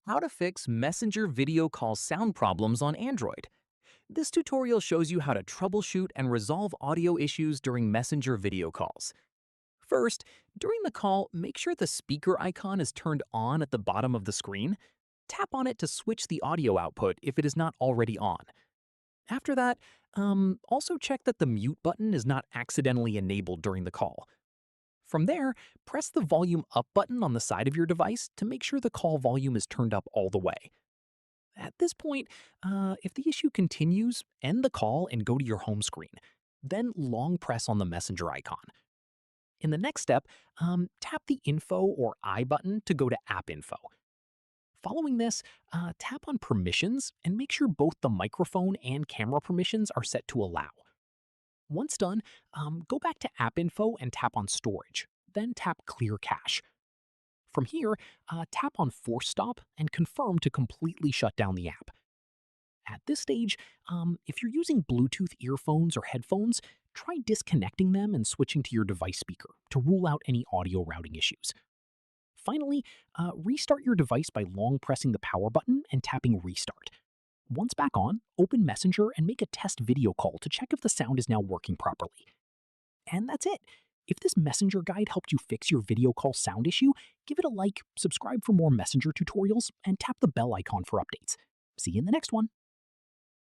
How to fix Messenger video call sound problems on Android. This tutorial shows you how to troubleshoot and resolve audio issues during Messenger video calls. First, during the call, make sure the speaker icon is turned on at the bottom of the screen. Tap on it to switch the audio output if it is not already on. After that, also check that the mute button is not accidentally enabled during the call. From there, press the volume up button on the side of your device to make sure the call volume is turned up all the way. At this point, if the issue continues, end the call and go to your home screen. Then long press on the messenger icon. In the next step, tap the Info or I button to go to App Info. Following this, tap on Permissions and make sure both the microphone and camera permissions are set to Allow. Once done, go back to App Info and tap on Storage, then tap Clear Cache. From here, tap on Force Stop and confirm to completely shut down the app. At this stage, if you're using Bluetooth earphones or headphones, try disconnecting them and switching to your device speaker to rule out any audio routing issues. Finally, restart your device by long pressing the power button and tapping Restart. Once back on, open Messenger and make a test video call to check if the sound is now working properly. And that's it. If this Messenger guide helped you fix your video call sound issue, give it a like, subscribe for more Messenger tutorials, and tap the bell icon for updates. See you in the next one.